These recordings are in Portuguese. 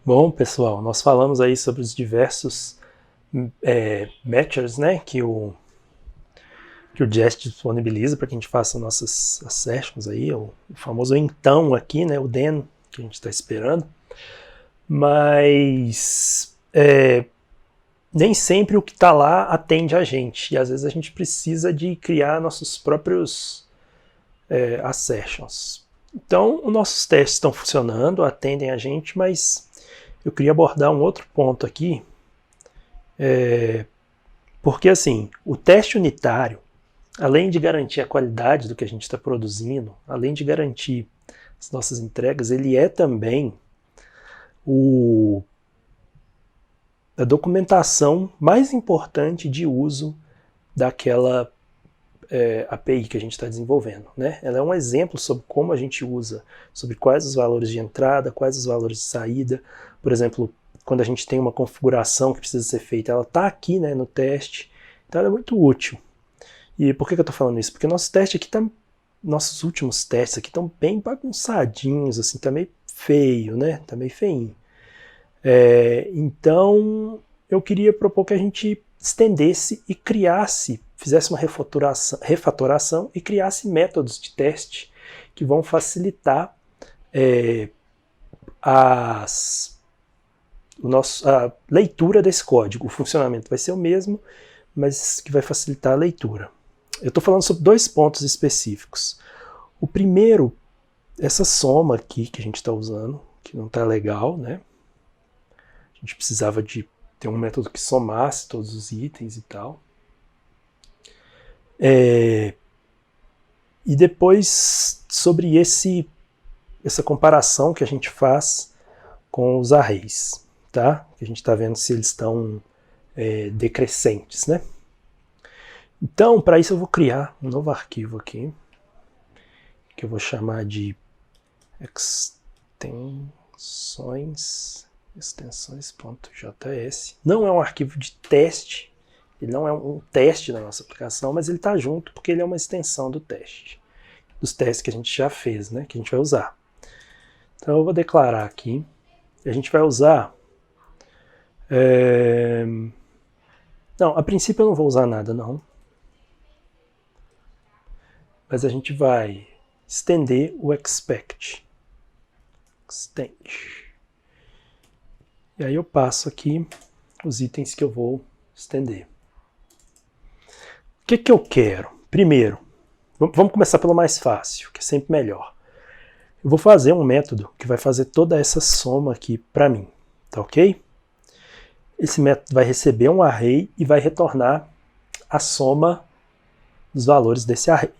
Bom, pessoal, nós falamos aí sobre os diversos matchers, né, que o Jest disponibiliza para que a gente faça nossas sessions aí, o famoso então aqui, né, o then que a gente está esperando, mas nem sempre o que está lá atende a gente, e às vezes a gente precisa de criar nossos próprios assertions. Então, os nossos testes estão funcionando, atendem a gente, mas eu queria abordar um outro ponto aqui, porque assim, o teste unitário, além de garantir a qualidade do que a gente está produzindo, além de garantir as nossas entregas, ele é também a documentação mais importante de uso daquela API que a gente está desenvolvendo, né? Ela é um exemplo sobre como a gente usa, sobre quais os valores de entrada, quais os valores de saída. Por exemplo, quando a gente tem uma configuração que precisa ser feita, ela está aqui, né, no teste, então ela é muito útil. E por que eu estou falando isso? Porque nosso teste aqui tá, nossos últimos testes aqui estão bem bagunçadinhos, assim, tá meio feio, né? Tá meio feinho. Então, eu queria propor que a gente estendesse e criasse, fizesse uma refatoração e criasse métodos de teste que vão facilitar a leitura desse código. O funcionamento vai ser o mesmo, mas que vai facilitar a leitura. Eu estou falando sobre dois pontos específicos. O primeiro, essa soma aqui que a gente está usando, que não está legal, né? A gente precisava de ter um método que somasse todos os itens e tal. E depois, sobre essa comparação que a gente faz com os arrays, tá? Que a gente está vendo se eles estão decrescentes, né? Então, para isso eu vou criar um novo arquivo aqui, que eu vou chamar de extensões.js. Não é um arquivo de teste, ele não é um teste da nossa aplicação, mas ele está junto porque ele é uma extensão do teste, dos testes que a gente já fez, né, que a gente vai usar. Então eu vou declarar aqui, e a gente vai usar... Não, a princípio eu não vou usar nada, não. Mas a gente vai estender o expect. Extend. E aí eu passo aqui os itens que eu vou estender. O que eu quero? Primeiro, vamos começar pelo mais fácil, que é sempre melhor. Eu vou fazer um método que vai fazer toda essa soma aqui para mim, tá ok? Esse método vai receber um array e vai retornar a soma dos valores desse array.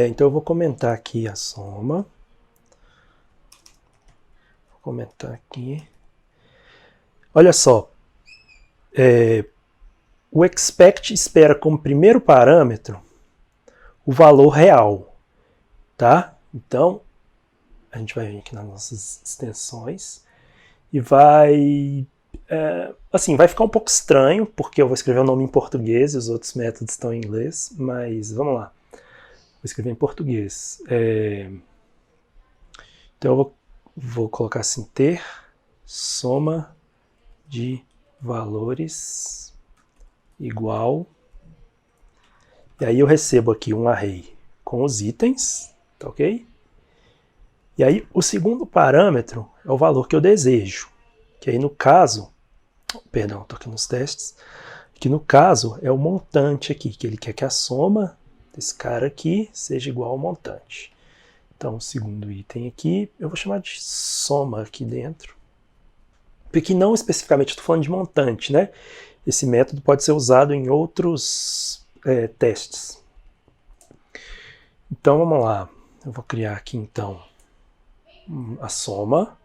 Então eu vou comentar aqui a soma. Vou comentar aqui. Olha só, o expect espera como primeiro parâmetro o valor real, tá? Então, a gente vai vir aqui nas nossas extensões e vai... assim, vai ficar um pouco estranho, porque eu vou escrever o nome em português e os outros métodos estão em inglês, mas vamos lá. Vou escrever em português. Então eu vou colocar assim, ter soma de valores igual, e aí eu recebo aqui um array com os itens, tá ok? E aí o segundo parâmetro é o valor que eu desejo, que aí no caso, perdão, estou aqui nos testes, que no caso é o montante aqui, que ele quer que a soma desse cara aqui seja igual ao montante. Então o segundo item aqui, eu vou chamar de soma aqui dentro, porque não especificamente estou falando de montante, né? Esse método pode ser usado em outros testes. Então vamos lá, eu vou criar aqui então a soma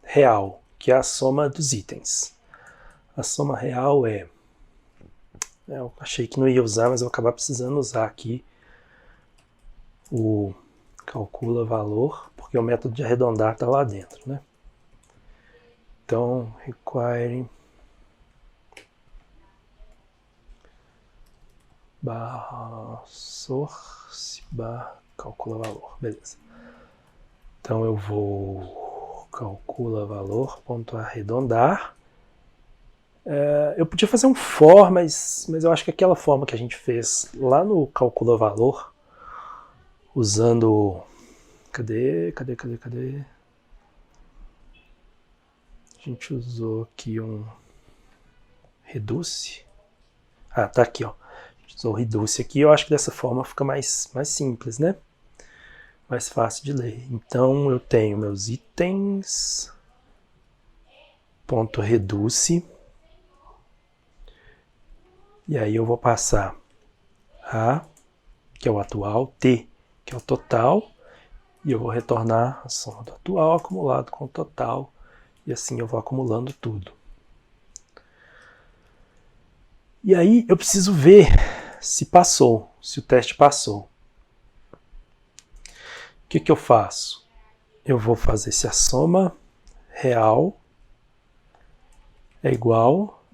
real, que é a soma dos itens. A soma real eu achei que não ia usar, mas eu vou acabar precisando usar aqui o calcula valor, porque o método de arredondar está lá dentro, né? Então, require barra source barra calcula valor, beleza. Então eu vou calcula valor, ponto arredondar. Eu podia fazer um for, mas eu acho que aquela forma que a gente fez lá no calcula valor, usando... Cadê? A gente usou aqui um reduce. Ah, tá aqui, ó. A gente usou o reduce aqui. Eu acho que dessa forma fica mais simples, né? Mais fácil de ler. Então eu tenho meus itens, ponto reduce. E aí eu vou passar A, que é o atual, T, que é o total, e eu vou retornar a soma do atual acumulado com o total, e assim eu vou acumulando tudo. E aí eu preciso ver se passou, se o teste passou. O que eu faço? Eu vou fazer se a soma real é igual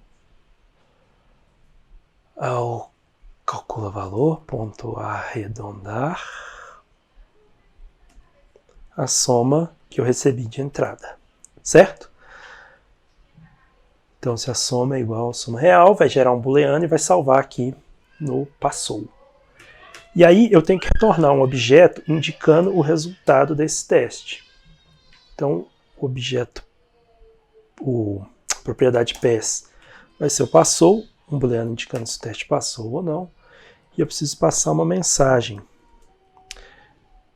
ao calcula valor, ponto arredondar, a soma que eu recebi de entrada, certo? Então, se a soma é igual à soma real, vai gerar um booleano e vai salvar aqui no passou. E aí eu tenho que retornar um objeto indicando o resultado desse teste. Então, o objeto, a propriedade pass vai ser o passou, um booleano indicando se o teste passou ou não. E eu preciso passar uma mensagem.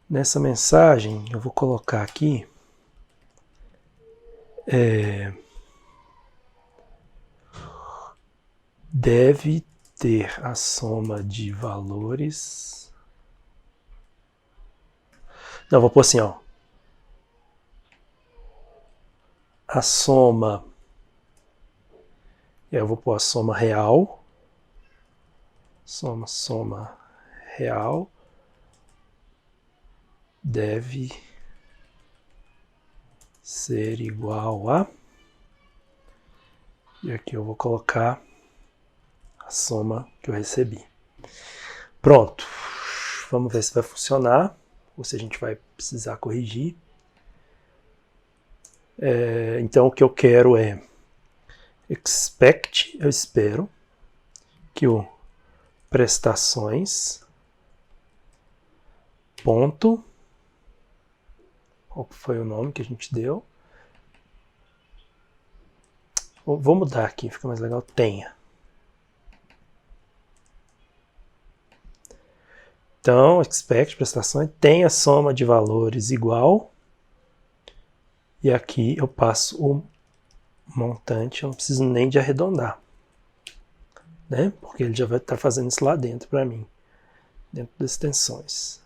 Nessa mensagem, eu vou colocar aqui deve ter a soma de valores. Não, vou pôr assim, ó. A soma. Eu vou pôr a soma real. Soma real. Deve ser igual a. E aqui eu vou colocar a soma que eu recebi. Pronto. Vamos ver se vai funcionar ou se a gente vai precisar corrigir. Então o que eu quero é expect, eu espero que o prestações ponto, qual foi o nome que a gente deu? Vou mudar aqui, fica mais legal, tenha. Então, expect, prestações, tem a soma de valores igual. E aqui eu passo o montante, eu não preciso nem de arredondar. Né? Porque ele já vai estar fazendo isso lá dentro para mim. Dentro das extensões.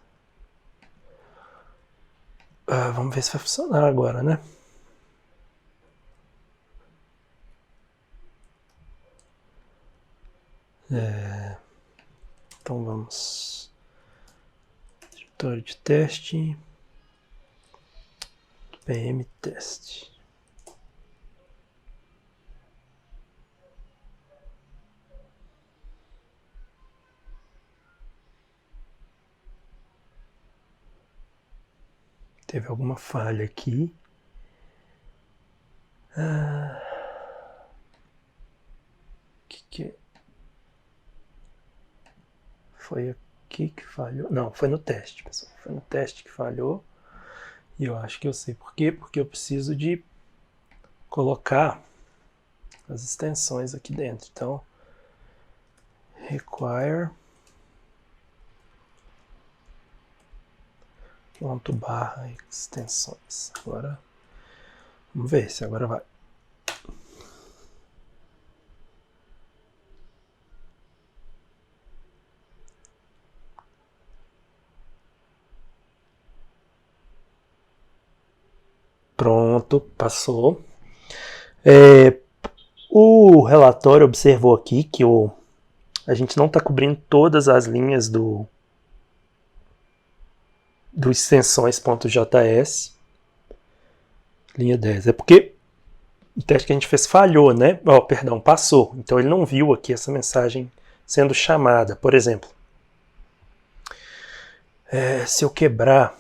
Vamos ver se vai funcionar agora, né? Então vamos... Diretório de teste. PM teste. Teve alguma falha aqui. Que foi aqui que falhou? Não, foi no teste, pessoal. Foi no teste que falhou. E eu acho que eu sei por quê. Porque eu preciso de colocar as extensões aqui dentro. Então, require ponto barra extensões. Agora, vamos ver se agora vai. Pronto, passou. O relatório observou aqui que a gente não está cobrindo todas as linhas do extensões.js. Linha 10. É porque o teste que a gente fez falhou, né? Perdão, passou. Então ele não viu aqui essa mensagem sendo chamada. Por exemplo, se eu quebrar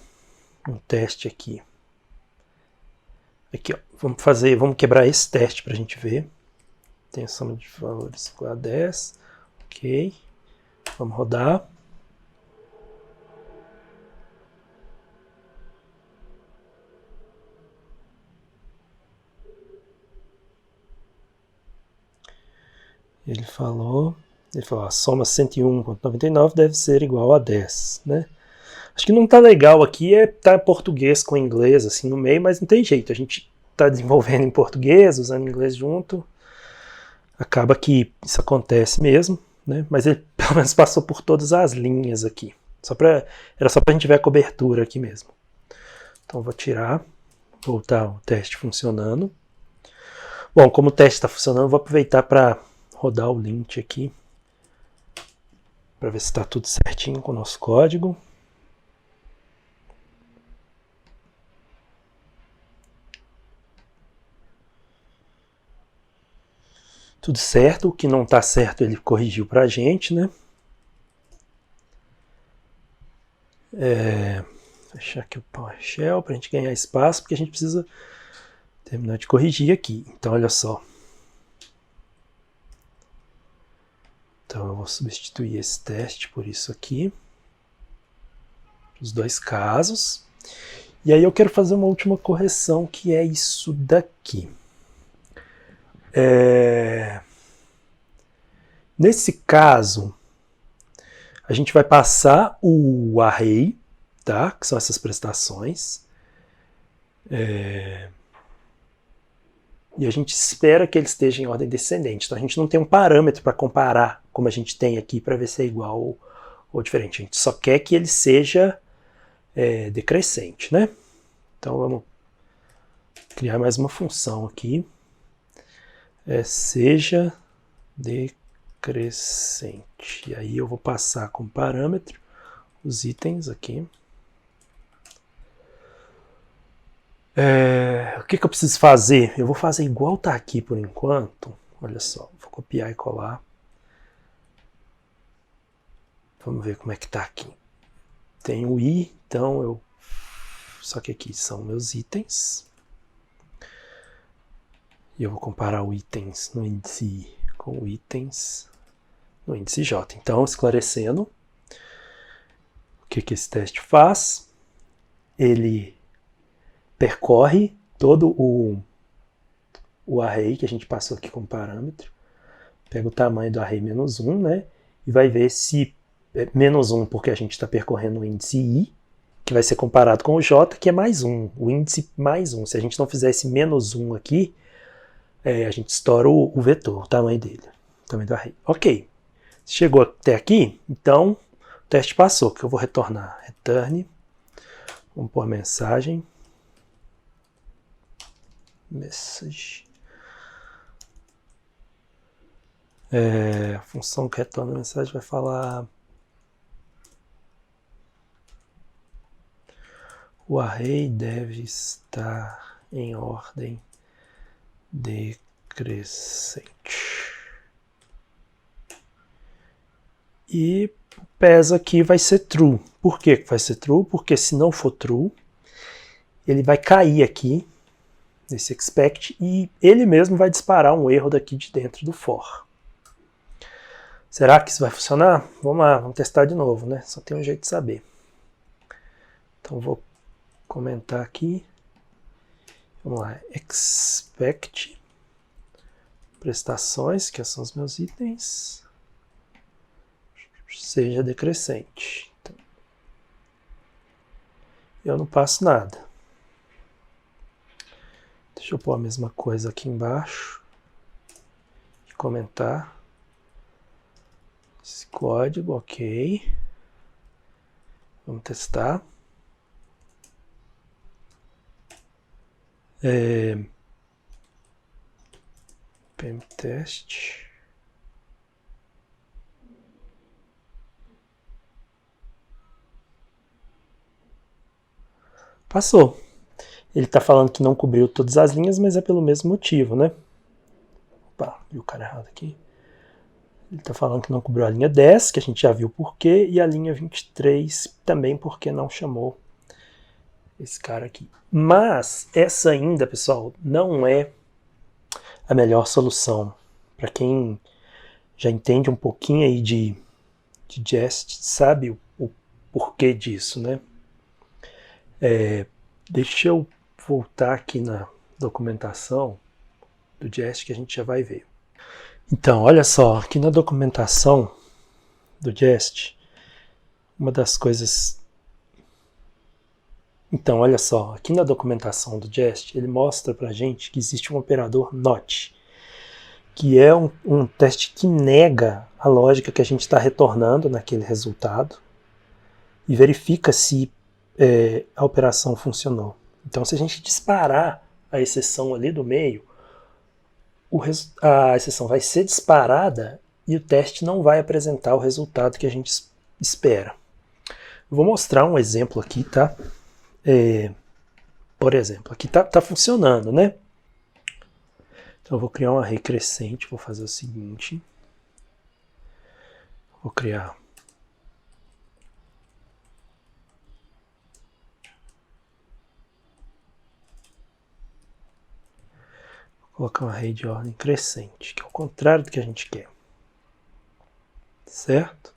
um teste aqui, Aqui, ó, vamos quebrar esse teste para a gente ver. Tem a soma de valores igual a 10. Ok. Vamos rodar. Ele falou, a soma 101,99 deve ser igual a 10, né? Acho que não tá legal aqui tá português com inglês assim no meio, mas não tem jeito. A gente tá desenvolvendo em português, usando inglês junto. Acaba que isso acontece mesmo, né? Mas ele pelo menos passou por todas as linhas aqui. Era só pra gente ver a cobertura aqui mesmo. Então vou tirar, voltar o teste funcionando. Bom, como o teste está funcionando, vou aproveitar para rodar o lint aqui para ver se está tudo certinho com o nosso código. Tudo certo, o que não está certo ele corrigiu para a gente, né? Fechar aqui o PowerShell para a gente ganhar espaço, porque a gente precisa terminar de corrigir aqui. Então, olha só. Então, eu vou substituir esse teste por isso aqui. Os dois casos. E aí eu quero fazer uma última correção, que é isso daqui. Nesse caso, a gente vai passar o array, tá? Que são essas prestações. E a gente espera que ele esteja em ordem descendente. Então a gente não tem um parâmetro para comparar, como a gente tem aqui, para ver se é igual ou diferente. A gente só quer que ele seja decrescente, né? Então vamos criar mais uma função aqui. Seja decrescente. E aí eu vou passar como parâmetro os itens aqui. O que eu preciso fazer? Eu vou fazer igual tá aqui por enquanto. Olha só, vou copiar e colar. Vamos ver como é que tá aqui. Tem o i, então só que aqui são meus itens. E eu vou comparar o itens no índice i com o itens no índice j. Então, esclarecendo, o que esse teste faz? Ele percorre todo o array que a gente passou aqui como parâmetro, pega o tamanho do array menos 1, né? E vai ver se é menos 1 porque a gente está percorrendo o índice i, que vai ser comparado com o j, que é mais 1, o índice mais 1. Se a gente não fizer esse menos 1 aqui, a gente estoura o vetor, o tamanho dele, o tamanho do array. Ok, chegou até aqui, então o teste passou, que eu vou retornar. Return, vamos pôr a mensagem. Message. A função que retorna a mensagem vai falar: o array deve estar em ordem decrescente. E o PES aqui vai ser true. Por que vai ser true? Porque se não for true, ele vai cair aqui nesse expect e ele mesmo vai disparar um erro daqui de dentro do for. Será que isso vai funcionar? Vamos lá, vamos testar de novo, né? Só tem um jeito de saber. Então vou comentar aqui. Vamos lá, expect prestações, que são os meus itens, seja decrescente. Então, eu não passo nada. Deixa eu pôr a mesma coisa aqui embaixo e comentar esse código, ok. Vamos testar. PEMTest. Passou. Ele está falando que não cobriu todas as linhas, mas é pelo mesmo motivo, né? Opa, vi o cara errado aqui. Ele está falando que não cobriu a linha 10, que a gente já viu por quê, e a linha 23 também porque não chamou esse cara aqui. Mas essa ainda, pessoal, não é a melhor solução. Para quem já entende um pouquinho aí de Jest, sabe o porquê disso, né? Deixa eu voltar aqui na documentação do Jest que a gente já vai ver. Então, olha só, aqui na documentação do Jest, uma das coisas... Então, olha só, aqui na documentação do Jest, ele mostra pra gente que existe um operador NOT, que é um teste que nega a lógica que a gente está retornando naquele resultado e verifica se a operação funcionou. Então, se a gente disparar a exceção ali do meio, a exceção vai ser disparada e o teste não vai apresentar o resultado que a gente espera. Eu vou mostrar um exemplo aqui, tá? Por exemplo, aqui tá funcionando, né? Então eu vou criar um array crescente, vou fazer o seguinte. Vou criar colocar um array de ordem crescente, que é o contrário do que a gente quer. Certo?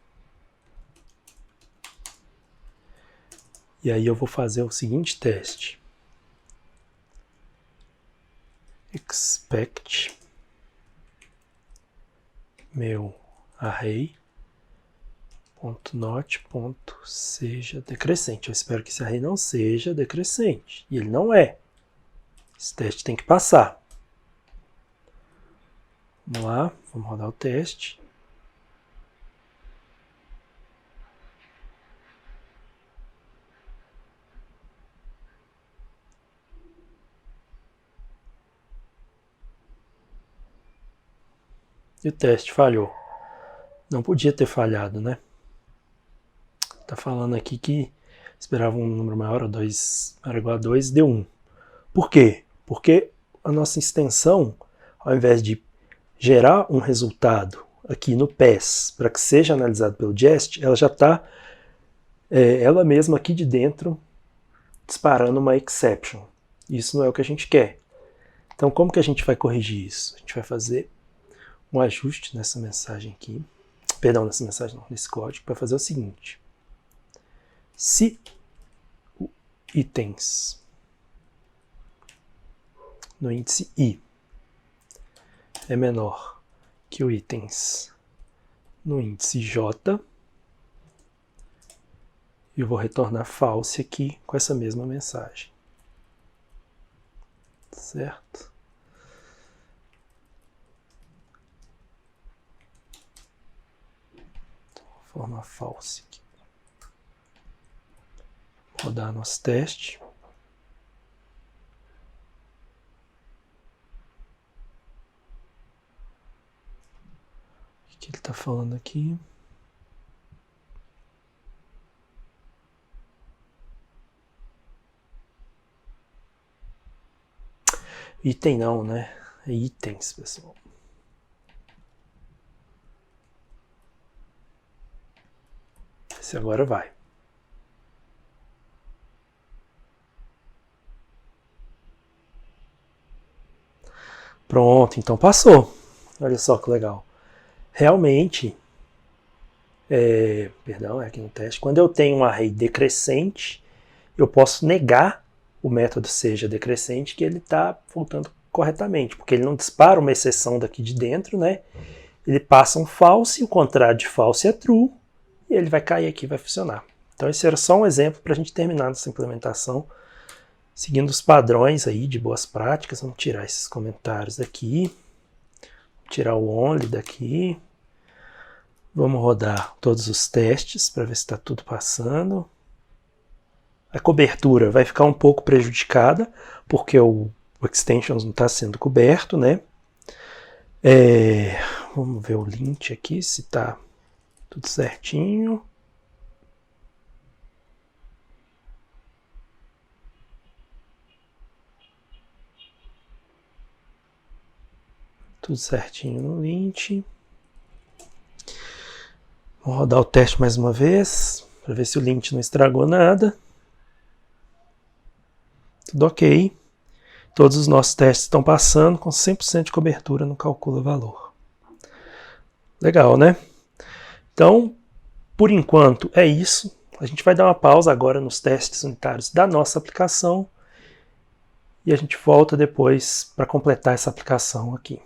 E aí eu vou fazer o seguinte teste. Expect meu array.not.seja decrescente. Eu espero que esse array não seja decrescente. E ele não é. Esse teste tem que passar. Vamos lá, vamos rodar o teste. E o teste falhou. Não podia ter falhado, né? Tá falando aqui que esperava um número maior, ou 2 era igual a 2, deu 1. Por quê? Porque a nossa extensão, ao invés de gerar um resultado aqui no PES para que seja analisado pelo Jest, ela já está ela mesma aqui de dentro disparando uma exception. Isso não é o que a gente quer. Então como que a gente vai corrigir isso? A gente vai fazer um ajuste nessa mensagem aqui, perdão, nessa mensagem não, nesse código, para fazer o seguinte. Se o itens no índice i é menor que o itens no índice j, eu vou retornar false aqui com essa mesma mensagem. Certo? Vou formar false aqui. Vou rodar nosso teste. O que ele está falando aqui? Item não, né? É itens, pessoal. Esse agora vai. Pronto, então passou. Olha só que legal. Realmente, perdão, é aqui no teste, quando eu tenho um array decrescente, eu posso negar o método seja decrescente que ele está voltando corretamente, porque ele não dispara uma exceção daqui de dentro, né? Ele passa um false, o contrário de false é true, e ele vai cair aqui e vai funcionar. Então esse era só um exemplo para a gente terminar nossa implementação, seguindo os padrões aí de boas práticas. Vamos tirar esses comentários daqui, tirar o only daqui, vamos rodar todos os testes para ver se está tudo passando. A cobertura vai ficar um pouco prejudicada, porque o extensions não está sendo coberto, né? Vamos ver o lint aqui, se está tudo certinho. Tudo certinho no lint. Vamos rodar o teste mais uma vez, para ver se o lint não estragou nada. Tudo ok. Todos os nossos testes estão passando com 100% de cobertura no Calcula Valor. Legal, né? Então, por enquanto é isso. A gente vai dar uma pausa agora nos testes unitários da nossa aplicação e a gente volta depois para completar essa aplicação aqui.